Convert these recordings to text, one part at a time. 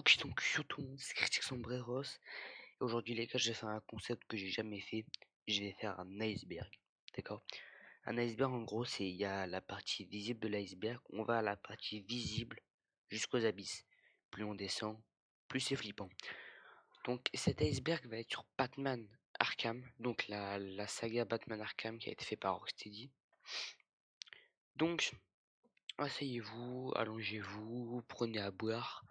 Ok, donc yo tout le monde, c'est Critique Sombreros. Et aujourd'hui, les gars, je vais faire un concept que j'ai jamais fait. Je vais faire un iceberg. D'accord? Un iceberg, en gros, il y a la partie visible de l'iceberg. On va à la partie visible jusqu'aux abysses. Plus on descend, plus c'est flippant. Donc, cet iceberg va être sur Batman Arkham. Donc, la saga Batman Arkham qui a été fait par Rocksteady. Donc, asseyez-vous, allongez-vous, prenez à boire,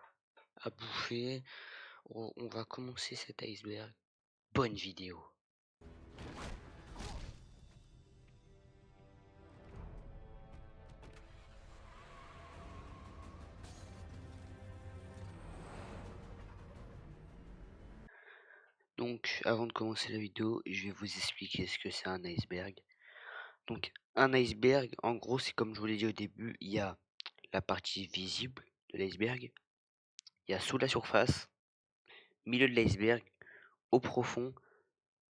à bouffer. On va commencer cet iceberg. Bonne vidéo. Donc, avant de commencer la vidéo, je vais vous expliquer ce que c'est un iceberg. Donc, un iceberg, en gros, c'est comme je vous l'ai dit au début, il y a la partie visible de l'iceberg, il y a sous la surface, milieu de l'iceberg, au profond,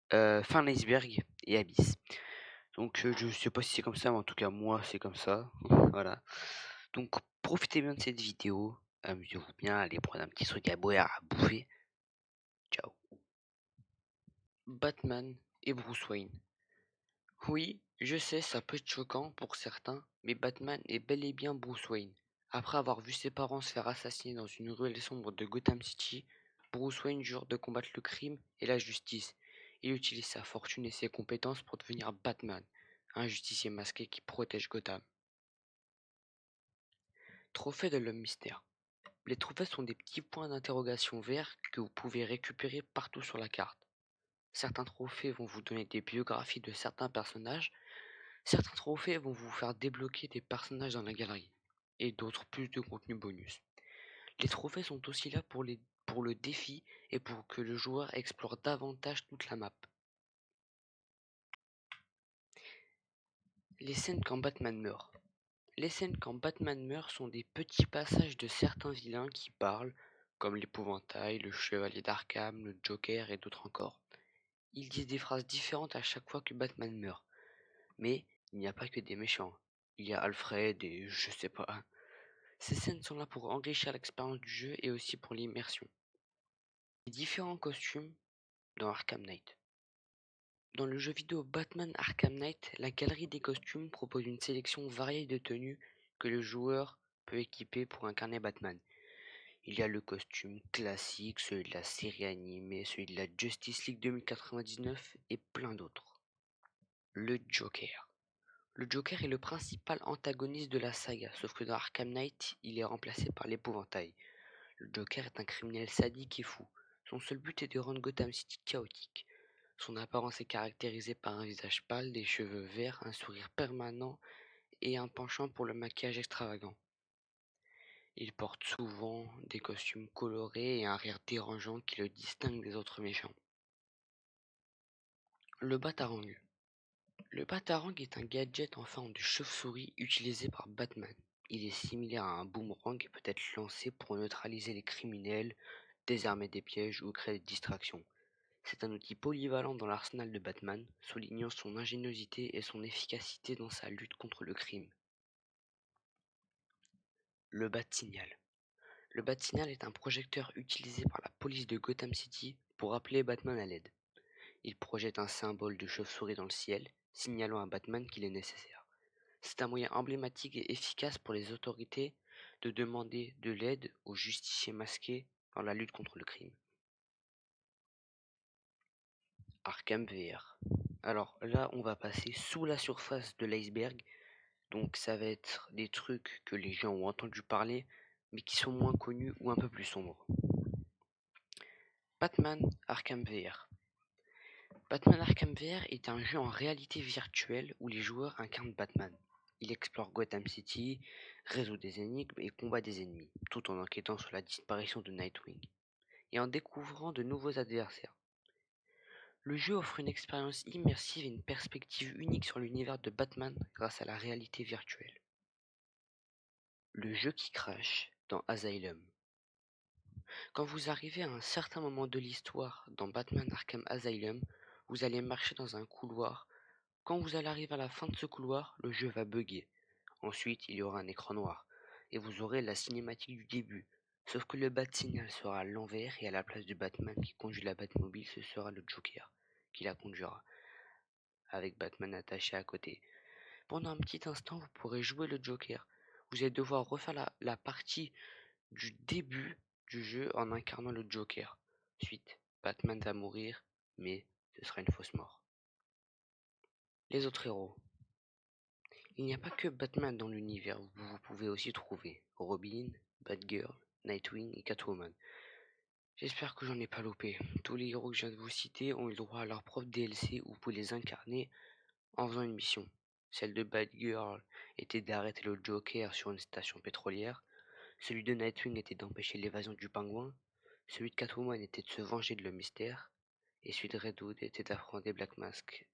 fin de l'iceberg et abysse. Donc, je sais pas si c'est comme ça, mais en tout cas, moi, c'est comme ça. Voilà. Donc, profitez bien de cette vidéo, amusez-vous bien, allez prendre un petit truc à boire, à bouffer. Ciao. Batman et Bruce Wayne. Oui, je sais, ça peut être choquant pour certains, mais Batman est bel et bien Bruce Wayne. Après avoir vu ses parents se faire assassiner dans une ruelle sombre de Gotham City, Bruce Wayne jure de combattre le crime et la justice. Il utilise sa fortune et ses compétences pour devenir Batman, un justicier masqué qui protège Gotham. Trophée de l'homme mystère. Les trophées sont des petits points d'interrogation verts que vous pouvez récupérer partout sur la carte. Certains trophées vont vous donner des biographies de certains personnages. Certains trophées vont vous faire débloquer des personnages dans la galerie, et d'autres plus de contenu bonus. Les trophées sont aussi là pour le défi et pour que le joueur explore davantage toute la map. Les scènes quand Batman meurt. Les scènes quand Batman meurt sont des petits passages de certains vilains qui parlent, comme l'épouvantail, le chevalier d'Arkham, le Joker et d'autres encore. Ils disent des phrases différentes à chaque fois que Batman meurt. Mais il n'y a pas que des méchants. Il y a Alfred et je sais pas. Ces scènes sont là pour enrichir l'expérience du jeu et aussi pour l'immersion. Les différents costumes dans Arkham Knight. Dans le jeu vidéo Batman Arkham Knight, la galerie des costumes propose une sélection variée de tenues que le joueur peut équiper pour incarner Batman. Il y a le costume classique, celui de la série animée, celui de la Justice League 2099 et plein d'autres. Le Joker. Le Joker est le principal antagoniste de la saga, sauf que dans Arkham Knight, il est remplacé par l'épouvantail. Le Joker est un criminel sadique et fou. Son seul but est de rendre Gotham City chaotique. Son apparence est caractérisée par un visage pâle, des cheveux verts, un sourire permanent et un penchant pour le maquillage extravagant. Il porte souvent des costumes colorés et un rire dérangeant qui le distingue des autres méchants. Le Batarang. Le Batarang est un gadget en forme de chauve-souris utilisé par Batman. Il est similaire à un boomerang et peut être lancé pour neutraliser les criminels, désarmer des pièges ou créer des distractions. C'est un outil polyvalent dans l'arsenal de Batman, soulignant son ingéniosité et son efficacité dans sa lutte contre le crime. Le Bat-Signal. Le Bat-Signal est un projecteur utilisé par la police de Gotham City pour appeler Batman à l'aide. Il projette un symbole de chauve-souris dans le ciel, signalant à Batman qu'il est nécessaire. C'est un moyen emblématique et efficace pour les autorités de demander de l'aide aux justiciers masqués dans la lutte contre le crime. Arkham VR. Alors là, on va passer sous la surface de l'iceberg. Donc ça va être des trucs que les gens ont entendu parler, mais qui sont moins connus ou un peu plus sombres. Batman Arkham VR. Batman Arkham VR est un jeu en réalité virtuelle où les joueurs incarnent Batman. Il explore Gotham City, résout des énigmes et combat des ennemis, tout en enquêtant sur la disparition de Nightwing, et en découvrant de nouveaux adversaires. Le jeu offre une expérience immersive et une perspective unique sur l'univers de Batman grâce à la réalité virtuelle. Le jeu qui crache dans Asylum. Quand vous arrivez à un certain moment de l'histoire dans Batman Arkham Asylum, vous allez marcher dans un couloir. Quand vous allez arriver à la fin de ce couloir, le jeu va bugger. Ensuite, il y aura un écran noir. Et vous aurez la cinématique du début. Sauf que le Bat-Signal sera à l'envers et à la place du Batman qui conduit la Batmobile, ce sera le Joker qui la conduira, avec Batman attaché à côté. Pendant un petit instant, vous pourrez jouer le Joker. Vous allez devoir refaire la partie du début du jeu en incarnant le Joker. Ensuite, Batman va mourir, mais ce sera une fausse mort. Les autres héros. Il n'y a pas que Batman dans l'univers, vous pouvez aussi trouver Robin, Batgirl, Nightwing et Catwoman. J'espère que j'en ai pas loupé. Tous les héros que je viens de vous citer ont eu le droit à leur propre DLC où vous pouvez les incarner en faisant une mission. Celle de Batgirl était d'arrêter le Joker sur une station pétrolière. Celui de Nightwing était d'empêcher l'évasion du pingouin. Celui de Catwoman était de se venger de le mystère. Et celui de Red Hood était d'affronter Black Mask.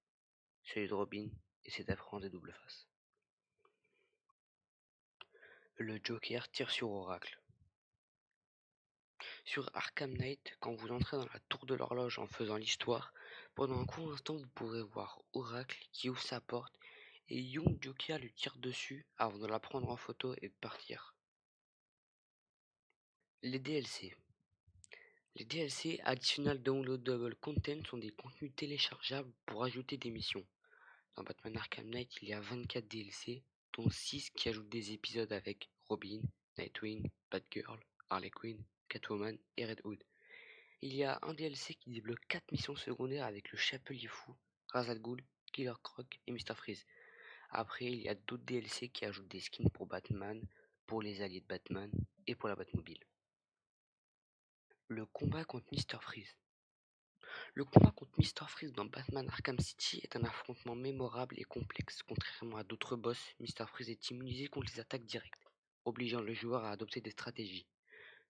Celui de Robin était d'affronter Double Face. Le Joker tire sur Oracle. Sur Arkham Knight, quand vous entrez dans la tour de l'horloge en faisant l'histoire, pendant un court instant vous pourrez voir Oracle qui ouvre sa porte et Young Joker lui tire dessus avant de la prendre en photo et de partir. Les DLC. Les DLC Additional Downloadable Content sont des contenus téléchargeables pour ajouter des missions. Dans Batman Arkham Knight, il y a 24 DLC, dont 6 qui ajoutent des épisodes avec Robin, Nightwing, Batgirl, Harley Quinn, Catwoman et Red Hood. Il y a un DLC qui débloque 4 missions secondaires avec le Chapelier Fou, Ra's al Ghul, Killer Croc et Mr Freeze. Après, il y a d'autres DLC qui ajoutent des skins pour Batman, pour les alliés de Batman et pour la Batmobile. Le combat contre Mr Freeze. Le combat contre Mr Freeze dans Batman Arkham City est un affrontement mémorable et complexe. Contrairement à d'autres boss, Mr Freeze est immunisé contre les attaques directes, obligeant le joueur à adopter des stratégies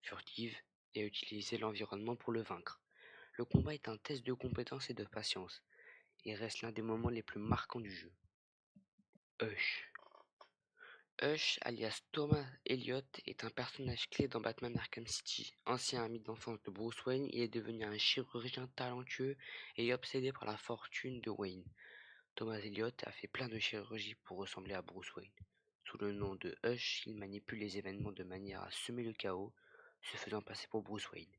furtives et à utiliser l'environnement pour le vaincre. Le combat est un test de compétence et de patience, et reste l'un des moments les plus marquants du jeu. Hush. Hush, alias Thomas Elliott, est un personnage clé dans Batman Arkham City. Ancien ami d'enfance de Bruce Wayne, il est devenu un chirurgien talentueux et obsédé par la fortune de Wayne. Thomas Elliott a fait plein de chirurgies pour ressembler à Bruce Wayne. Sous le nom de Hush, il manipule les événements de manière à semer le chaos, se faisant passer pour Bruce Wayne.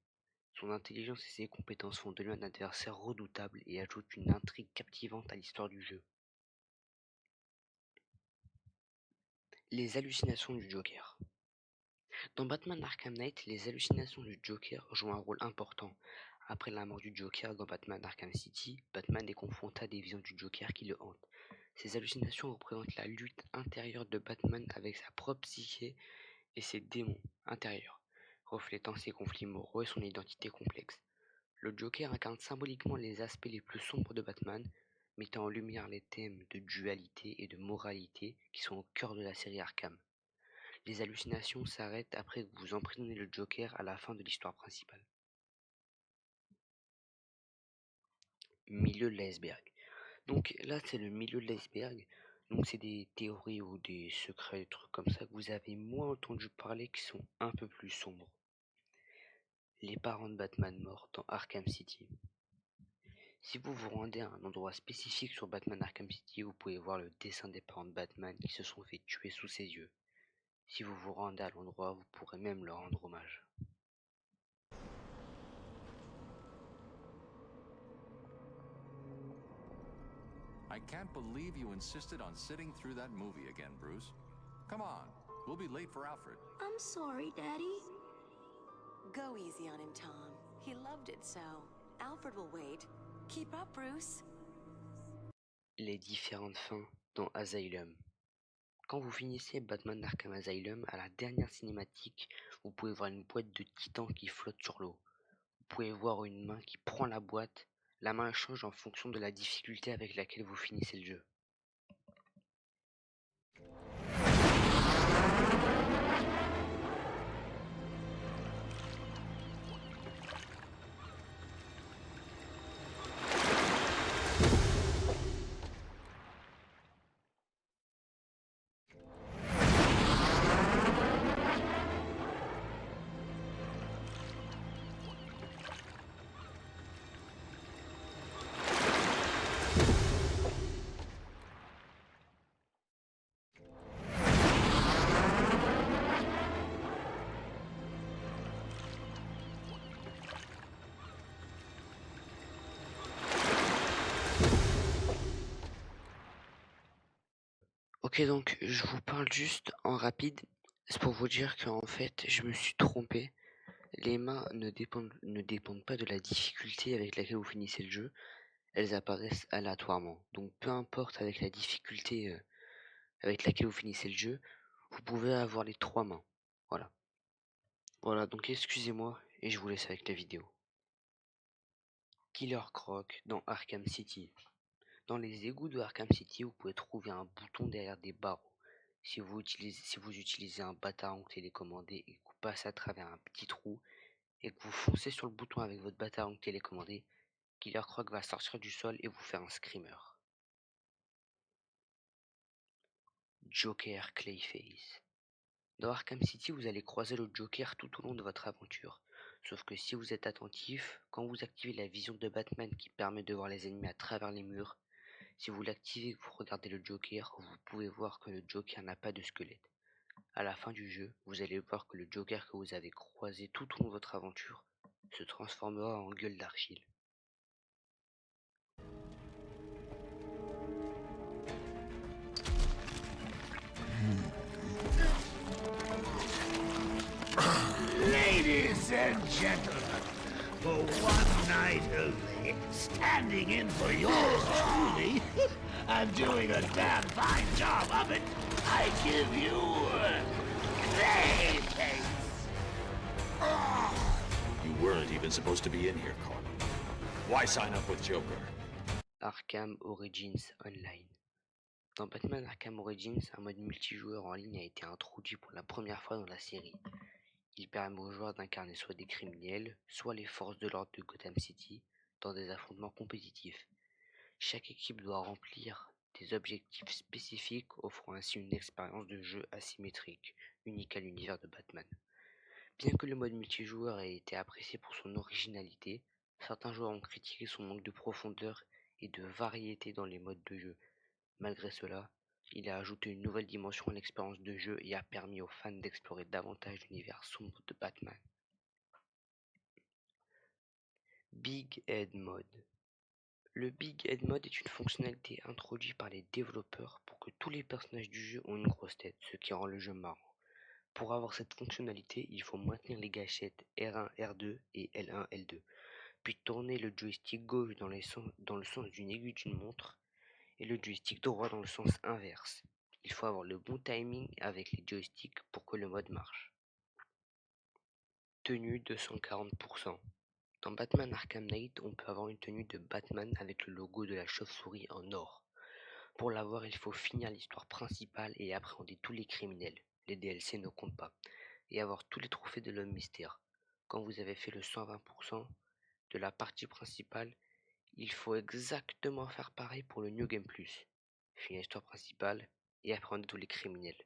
Son intelligence et ses compétences font de lui un adversaire redoutable et ajoutent une intrigue captivante à l'histoire du jeu. Les hallucinations du Joker. Dans Batman Arkham Knight, les hallucinations du Joker jouent un rôle important. Après la mort du Joker dans Batman Arkham City, Batman est confronté à des visions du Joker qui le hantent. Ces hallucinations représentent la lutte intérieure de Batman avec sa propre psyché et ses démons intérieurs, reflétant ses conflits moraux et son identité complexe. Le Joker incarne symboliquement les aspects les plus sombres de Batman, mettant en lumière les thèmes de dualité et de moralité qui sont au cœur de la série Arkham. Les hallucinations s'arrêtent après que vous emprisonnez le Joker à la fin de l'histoire principale. Milieu de l'iceberg. Donc là c'est le milieu de l'iceberg. Donc c'est des théories ou des secrets, des trucs comme ça que vous avez moins entendu parler qui sont un peu plus sombres. Les parents de Batman morts dans Arkham City. Si vous vous rendez à un endroit spécifique sur Batman Arkham City, vous pouvez voir le dessin des parents de Batman qui se sont fait tuer sous ses yeux. Si vous vous rendez à l'endroit, vous pourrez même leur rendre hommage. I can't believe you insisted on sitting through that movie again, Bruce. Come on, we'll be late for Alfred. I'm sorry, Daddy. Go easy on him, Tom. He loved it so. Alfred will wait. Keep up, Bruce. Les différentes fins dans Asylum. Quand vous finissez Batman Arkham Asylum, à la dernière cinématique, vous pouvez voir une boîte de titan qui flotte sur l'eau. Vous pouvez voir une main qui prend la boîte. La main change en fonction de la difficulté avec laquelle vous finissez le jeu. Ok, donc je vous parle juste en rapide. C'est pour vous dire qu'en fait, je me suis trompé. Les mains ne dépendent pas de la difficulté avec laquelle vous finissez le jeu. Elles apparaissent aléatoirement. Donc peu importe avec la difficulté avec laquelle vous finissez le jeu, vous pouvez avoir les 3 mains. Voilà. Voilà, donc excusez-moi et je vous laisse avec la vidéo. Killer Croc dans Arkham City. Dans les égouts de Arkham City, vous pouvez trouver un bouton derrière des barreaux. Si vous utilisez un bataillon télécommandé et que vous passez à travers un petit trou et que vous foncez sur le bouton avec votre bataillon télécommandé, Killer Croc va sortir du sol et vous faire un screamer. Joker Clayface. Dans Arkham City, vous allez croiser le Joker tout au long de votre aventure. Sauf que si vous êtes attentif, quand vous activez la vision de Batman qui permet de voir les ennemis à travers les murs, si vous l'activez et que vous regardez le Joker, vous pouvez voir que le Joker n'a pas de squelette. À la fin du jeu, vous allez voir que le Joker que vous avez croisé tout au long de votre aventure se transformera en gueule d'argile. Ladies and gentlemen, for one night of standing in for yours truly, and doing a damn fine job of it, I give you Clayface. You weren't even supposed to be in here, Carl. Why sign up with Joker? Arkham Origins Online. Dans Batman Arkham Origins, un mode multijoueur en ligne a été introduit pour la première fois dans la série. Il permet aux joueurs d'incarner soit des criminels, soit les forces de l'ordre de Gotham City dans des affrontements compétitifs. Chaque équipe doit remplir des objectifs spécifiques, offrant ainsi une expérience de jeu asymétrique, unique à l'univers de Batman. Bien que le mode multijoueur ait été apprécié pour son originalité, certains joueurs ont critiqué son manque de profondeur et de variété dans les modes de jeu. Malgré cela, il a ajouté une nouvelle dimension à l'expérience de jeu et a permis aux fans d'explorer davantage l'univers sombre de Batman. Big Head Mode. Le Big Head Mode est une fonctionnalité introduite par les développeurs pour que tous les personnages du jeu ont une grosse tête, ce qui rend le jeu marrant. Pour avoir cette fonctionnalité, il faut maintenir les gâchettes R1, R2 et L1, L2, puis tourner le joystick gauche dans le sens d'une aiguille d'une montre et le joystick droit dans le sens inverse. Il faut avoir le bon timing avec les joysticks pour que le mode marche. Tenue de 140%. Dans Batman Arkham Knight, on peut avoir une tenue de Batman avec le logo de la chauve-souris en or. Pour l'avoir, il faut finir l'histoire principale et appréhender tous les criminels. Les DLC ne comptent pas. Et avoir tous les trophées de l'homme mystère. Quand vous avez fait le 120% de la partie principale, il faut exactement faire pareil pour le New Game Plus. Finir l'histoire principale et appréhender tous les criminels.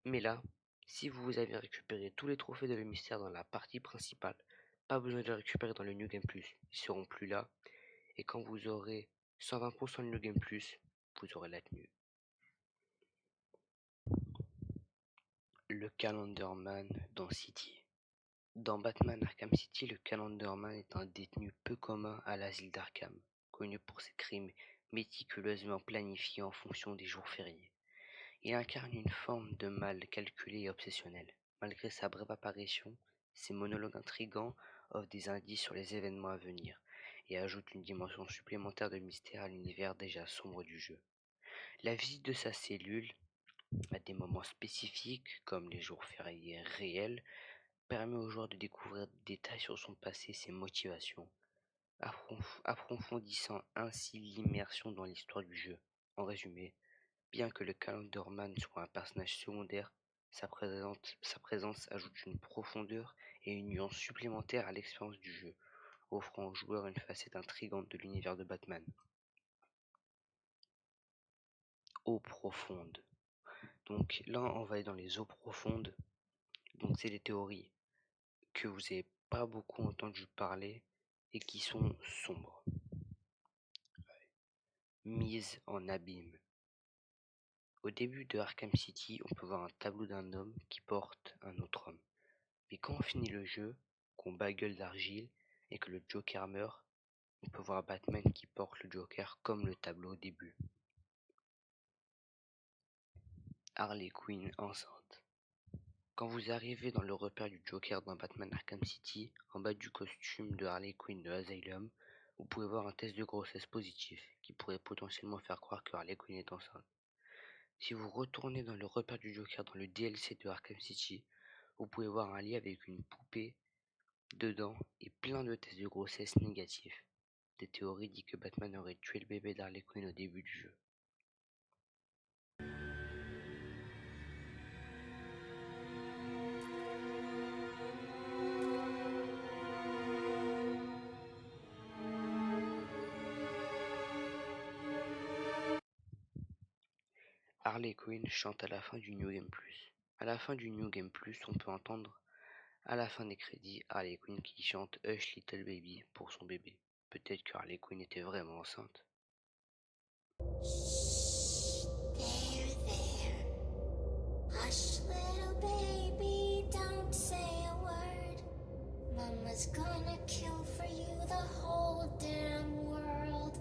Mais là, si vous avez récupéré tous les trophées de l'homme mystère dans la partie principale, pas besoin de les récupérer dans le New Game Plus. Ils seront plus là. Et quand vous aurez 120% de New Game Plus, vous aurez la tenue. Le Calendar Man dans City. Dans Batman Arkham City, le Calendar Man est un détenu peu commun à l'asile d'Arkham, connu pour ses crimes méticuleusement planifiés en fonction des jours fériés. Il incarne une forme de mal calculé et obsessionnel. Malgré sa brève apparition, ses monologues intrigants offrent des indices sur les événements à venir et ajoutent une dimension supplémentaire de mystère à l'univers déjà sombre du jeu. La visite de sa cellule, à des moments spécifiques comme les jours fériés réels, permet aux joueurs de découvrir des détails sur son passé et ses motivations, approfondissant ainsi l'immersion dans l'histoire du jeu. En résumé, bien que le Calendar Man soit un personnage secondaire, sa présence ajoute une profondeur et une nuance supplémentaire à l'expérience du jeu, offrant aux joueurs une facette intrigante de l'univers de Batman. Eaux profondes. Donc là, on va aller dans les eaux profondes. Donc c'est des théories que vous n'avez pas beaucoup entendu parler et qui sont sombres. Mise en abîme. Au début de Arkham City, on peut voir un tableau d'un homme qui porte un autre homme. Mais quand on finit le jeu, qu'on bat gueule d'argile et que le Joker meurt, on peut voir Batman qui porte le Joker comme le tableau au début. Harley Quinn enceinte. Quand vous arrivez dans le repère du Joker dans Batman Arkham City, en bas du costume de Harley Quinn de Asylum, vous pouvez voir un test de grossesse positif qui pourrait potentiellement faire croire que Harley Quinn est enceinte. Si vous retournez dans le repère du Joker dans le DLC de Arkham City, vous pouvez voir un lit avec une poupée dedans et plein de tests de grossesse négatifs. Des théories disent que Batman aurait tué le bébé d'Harley Quinn au début du jeu. Harley Quinn chante à la fin du New Game Plus. À la fin du New Game Plus, on peut entendre à la fin des crédits Harley Quinn qui chante Hush Little Baby pour son bébé. Peut-être que Harley Quinn était vraiment enceinte. There. Hush, little baby, don't say a word. Mama's gonna kill for you the whole damn world.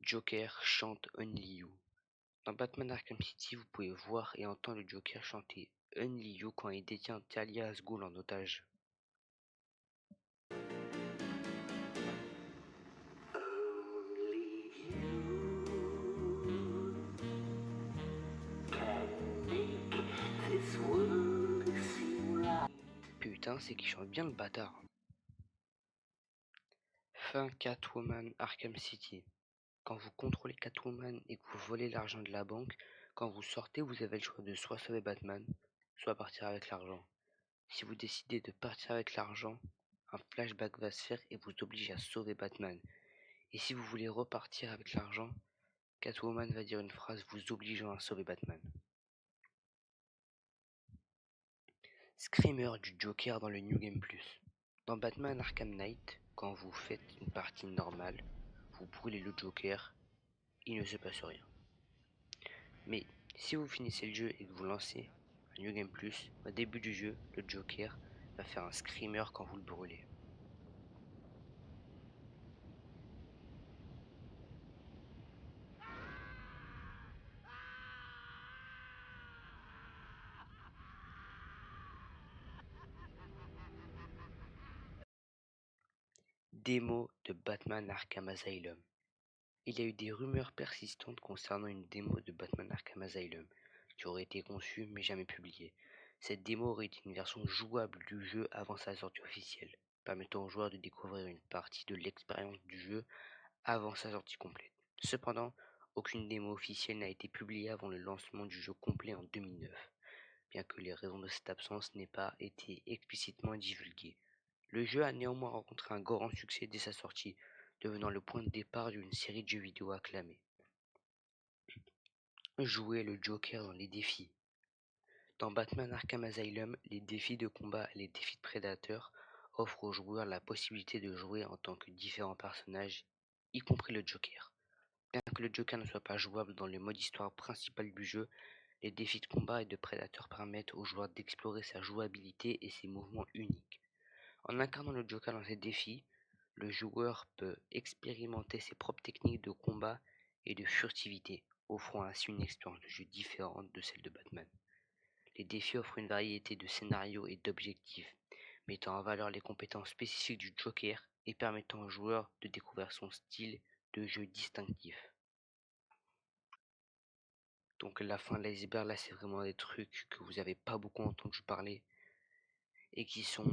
Joker chante Only You. Dans Batman Arkham City, vous pouvez voir et entendre le Joker chanter Only You quand il détient Talia al Ghul en otage. Putain, c'est qu'il chante bien le bâtard. Fin Catwoman Arkham City. Quand vous contrôlez Catwoman et que vous volez l'argent de la banque, quand vous sortez, vous avez le choix de soit sauver Batman, soit partir avec l'argent. Si vous décidez de partir avec l'argent, un flashback va se faire et vous oblige à sauver Batman. Et si vous voulez repartir avec l'argent, Catwoman va dire une phrase vous obligeant à sauver Batman. Screamer du Joker dans le New Game Plus. Dans Batman Arkham Knight, quand vous faites une partie normale, vous brûlez le Joker, il ne se passe rien. Mais si vous finissez le jeu et que vous lancez un New Game Plus, au début du jeu, le Joker va faire un Screamer quand vous le brûlez. Démo de Batman Arkham Asylum. Il y a eu des rumeurs persistantes concernant une démo de Batman Arkham Asylum qui aurait été conçue mais jamais publiée. Cette démo aurait été une version jouable du jeu avant sa sortie officielle, permettant aux joueurs de découvrir une partie de l'expérience du jeu avant sa sortie complète. Cependant, aucune démo officielle n'a été publiée avant le lancement du jeu complet en 2009, bien que les raisons de cette absence n'aient pas été explicitement divulguées. Le jeu a néanmoins rencontré un grand succès dès sa sortie, devenant le point de départ d'une série de jeux vidéo acclamés. Jouer le Joker dans les défis. Dans Batman Arkham Asylum, les défis de combat et les défis de prédateurs offrent aux joueurs la possibilité de jouer en tant que différents personnages, y compris le Joker. Bien que le Joker ne soit pas jouable dans le mode histoire principal du jeu, les défis de combat et de prédateurs permettent aux joueurs d'explorer sa jouabilité et ses mouvements uniques. En incarnant le Joker dans ces défis, le joueur peut expérimenter ses propres techniques de combat et de furtivité, offrant ainsi une expérience de jeu différente de celle de Batman. Les défis offrent une variété de scénarios et d'objectifs, mettant en valeur les compétences spécifiques du Joker et permettant au joueur de découvrir son style de jeu distinctif. Donc la fin de l'iceberg, là, c'est vraiment des trucs que vous n'avez pas beaucoup entendu parler et qui sont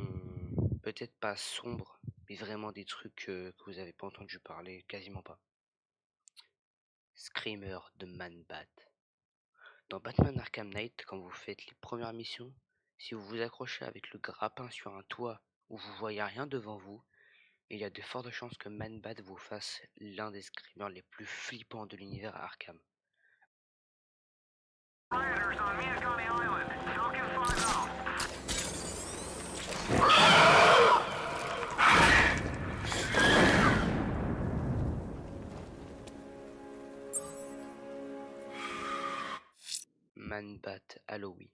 peut-être pas sombres, mais vraiment des trucs que vous n'avez pas entendu parler, quasiment pas. Screamer de Man-Bat. Dans Batman Arkham Knight, quand vous faites les premières missions, si vous vous accrochez avec le grappin sur un toit où vous voyez rien devant vous, il y a de fortes chances que Man-Bat vous fasse l'un des screamers les plus flippants de l'univers Arkham. Man-Bat Halloween.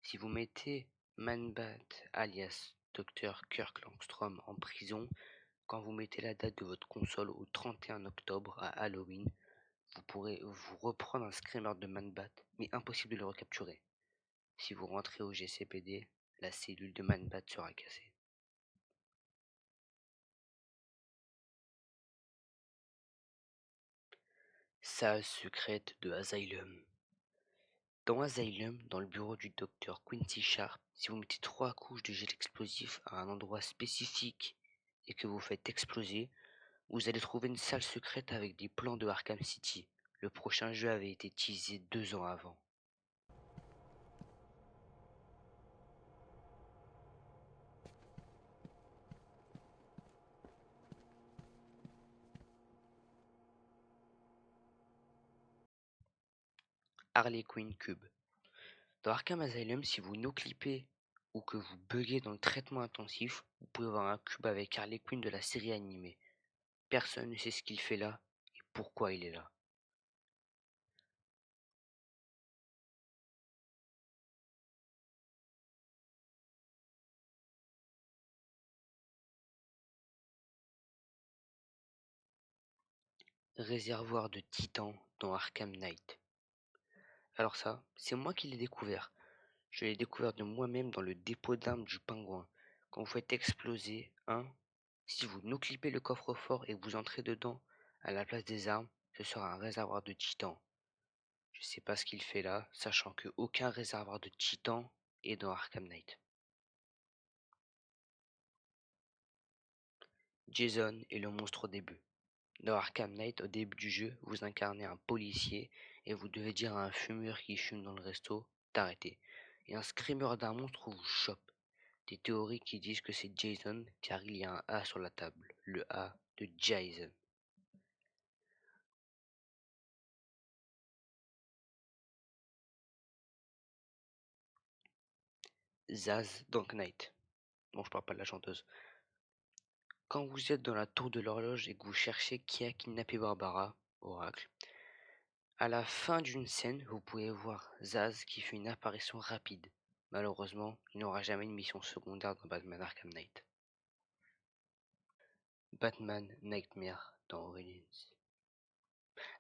Si vous mettez Man-Bat alias Dr. Kirk Langstrom en prison, Quand vous mettez la date de votre console au 31 octobre à Halloween, vous pourrez vous reprendre un screamer de Man-Bat, mais impossible de le recapturer. Si vous rentrez au GCPD, la cellule de Man-Bat sera cassée. Salle secrète de Asylum. Dans Asylum, dans le bureau du docteur Quincy Sharp, si vous mettez 3 couches de gel explosif à un endroit spécifique et que vous faites exploser, vous allez trouver une salle secrète avec des plans de Arkham City. Le prochain jeu avait été teasé 2 ans avant. Harley Quinn Cube. Dans Arkham Asylum, si vous no-clippez ou que vous buguez dans le traitement intensif, vous pouvez voir un cube avec Harley Quinn de la série animée. Personne ne sait ce qu'il fait là et pourquoi il est là. Réservoir de Titan dans Arkham Knight. Alors ça, c'est moi qui l'ai découvert. Je l'ai découvert de moi-même dans le dépôt d'armes du pingouin. Quand vous faites exploser si vous no-clippez le coffre-fort et que vous entrez dedans à la place des armes, ce sera un réservoir de Titan. Je sais pas ce qu'il fait là, sachant que aucun réservoir de Titan est dans Arkham Knight. Jason est le monstre au début. Dans Arkham Knight, au début du jeu, vous incarnez un policier et vous devez dire à un fumeur qui fume dans le resto d'arrêter. Et un screamer d'un monstre vous chope. Des théories qui disent que c'est Jason car il y a un A sur la table, le A de Jason. Zaz dans Knight. Bon, je parle pas de la chanteuse. Quand vous êtes dans la tour de l'horloge et que vous cherchez qui a kidnappé Barbara, Oracle, à la fin d'une scène, vous pouvez voir Zaz qui fait une apparition rapide. Malheureusement, il n'aura jamais une mission secondaire dans Batman Arkham Knight. Batman Nightmare dans Origins.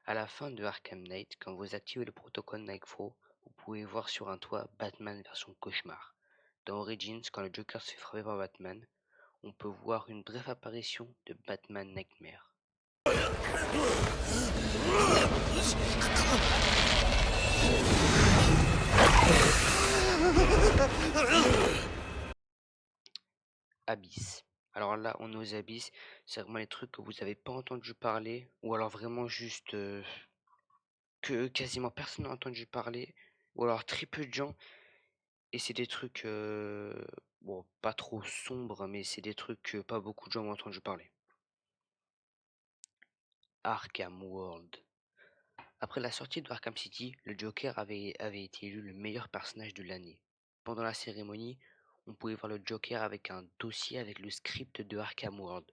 À la fin de Arkham Knight, quand vous activez le protocole Nightfall, vous pouvez voir sur un toit Batman version cauchemar. Dans Origins, quand le Joker se fait frapper par Batman, on peut voir une brève apparition de Batman Nightmare. Abyss. Alors là, on est aux abysses, c'est vraiment les trucs que vous n'avez pas entendu parler, ou alors vraiment juste que quasiment personne n'a entendu parler, ou alors très peu de gens, et c'est des trucs, bon, pas trop sombres, mais c'est des trucs que pas beaucoup de gens ont entendu parler. Arkham World. Après la sortie de Arkham City, le Joker avait été élu le meilleur personnage de l'année. Pendant la cérémonie, on pouvait voir le Joker avec un dossier avec le script de Arkham World.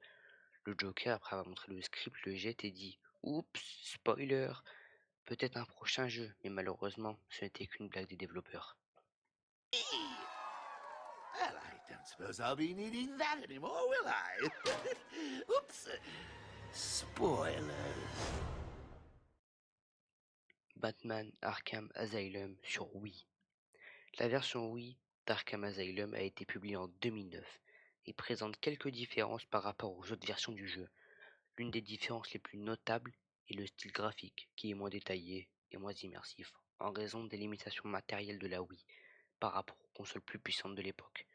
Le Joker, après avoir montré le script, le jette et dit « Oups, spoiler, peut-être un prochain jeu, mais malheureusement, ce n'était qu'une blague des développeurs. » Well, I don't suppose I'll be needing that anymore, will I? Oops. Spoilers. Batman Arkham Asylum sur Wii. La version Wii d'Arkham Asylum a été publiée en 2009 et présente quelques différences par rapport aux autres versions du jeu. L'une des différences les plus notables est le style graphique, qui est moins détaillé et moins immersif, en raison des limitations matérielles de la Wii par rapport aux consoles plus puissantes de l'époque.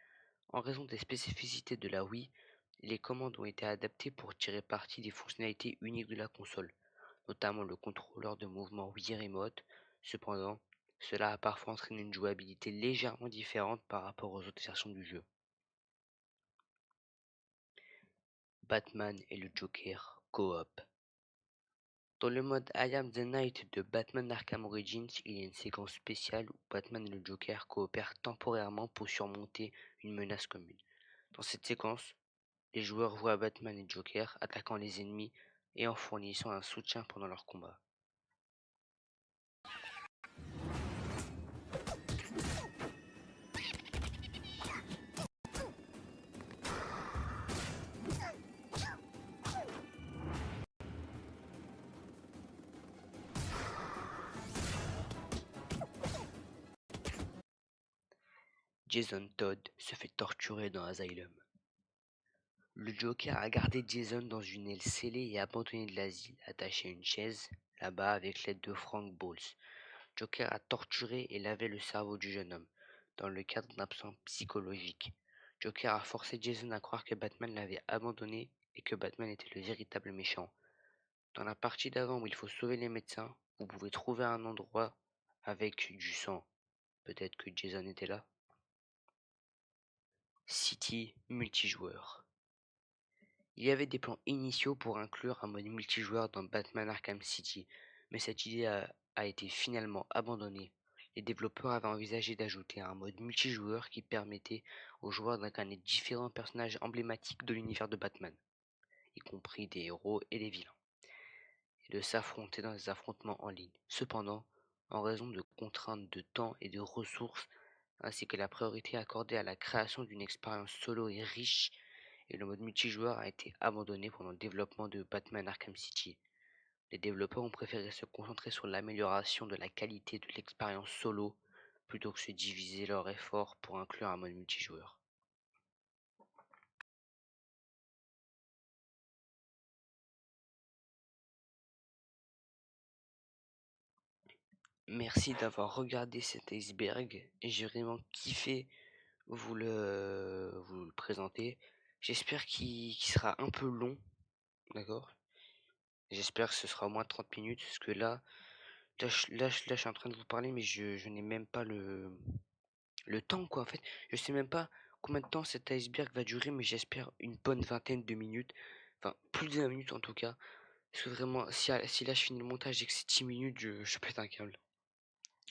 En raison des spécificités de la Wii, les commandes ont été adaptées pour tirer parti des fonctionnalités uniques de la console, notamment le contrôleur de mouvement Wii Remote. Cependant, cela a parfois entraîné une jouabilité légèrement différente par rapport aux autres versions du jeu. Batman et le Joker Co-op. Dans le mode I Am the Knight de Batman Arkham Origins, il y a une séquence spéciale où Batman et le Joker coopèrent temporairement pour surmonter une menace commune. Dans cette séquence, les joueurs voient Batman et Joker attaquant les ennemis et en fournissant un soutien pendant leur combat. Jason Todd se fait torturer dans Asylum. Le Joker a gardé Jason dans une aile scellée et abandonnée de l'asile, attaché à une chaise, là-bas avec l'aide de Frank Bowles. Joker a torturé et lavé le cerveau du jeune homme, dans le cadre d'un plan psychologique. Joker a forcé Jason à croire que Batman l'avait abandonné et que Batman était le véritable méchant. Dans la partie d'avant où il faut sauver les médecins, vous pouvez trouver un endroit avec du sang. Peut-être que Jason était là. City multijoueur. Il y avait des plans initiaux pour inclure un mode multijoueur dans Batman Arkham City, mais cette idée a été finalement abandonnée. Les développeurs avaient envisagé d'ajouter un mode multijoueur qui permettait aux joueurs d'incarner différents personnages emblématiques de l'univers de Batman, y compris des héros et des vilains, et de s'affronter dans des affrontements en ligne. Cependant, en raison de contraintes de temps et de ressources, ainsi que la priorité accordée à la création d'une expérience solo et riche, et le mode multijoueur a été abandonné pendant le développement de Batman Arkham City. Les développeurs ont préféré se concentrer sur l'amélioration de la qualité de l'expérience solo plutôt que se diviser leurs efforts pour inclure un mode multijoueur. Merci d'avoir regardé cet iceberg et j'ai vraiment kiffé vous le présenter. J'espère qu'il sera un peu long, d'accord? J'espère que ce sera au moins 30 minutes parce que là, je suis en train de vous parler mais je n'ai même pas le temps quoi en fait. Je sais même pas combien de temps cet iceberg va durer mais j'espère une bonne vingtaine de minutes. Enfin plus de 20 minutes en tout cas. Parce que vraiment si là je finis le montage et que c'est 10 minutes je pète un câble.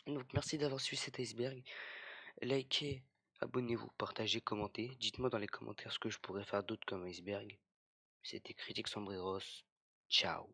Donc merci d'avoir suivi cet iceberg. Likez, abonnez-vous, partagez, commentez. Dites-moi dans les commentaires ce que je pourrais faire d'autre comme iceberg. C'était Critique Sombreros. Ciao.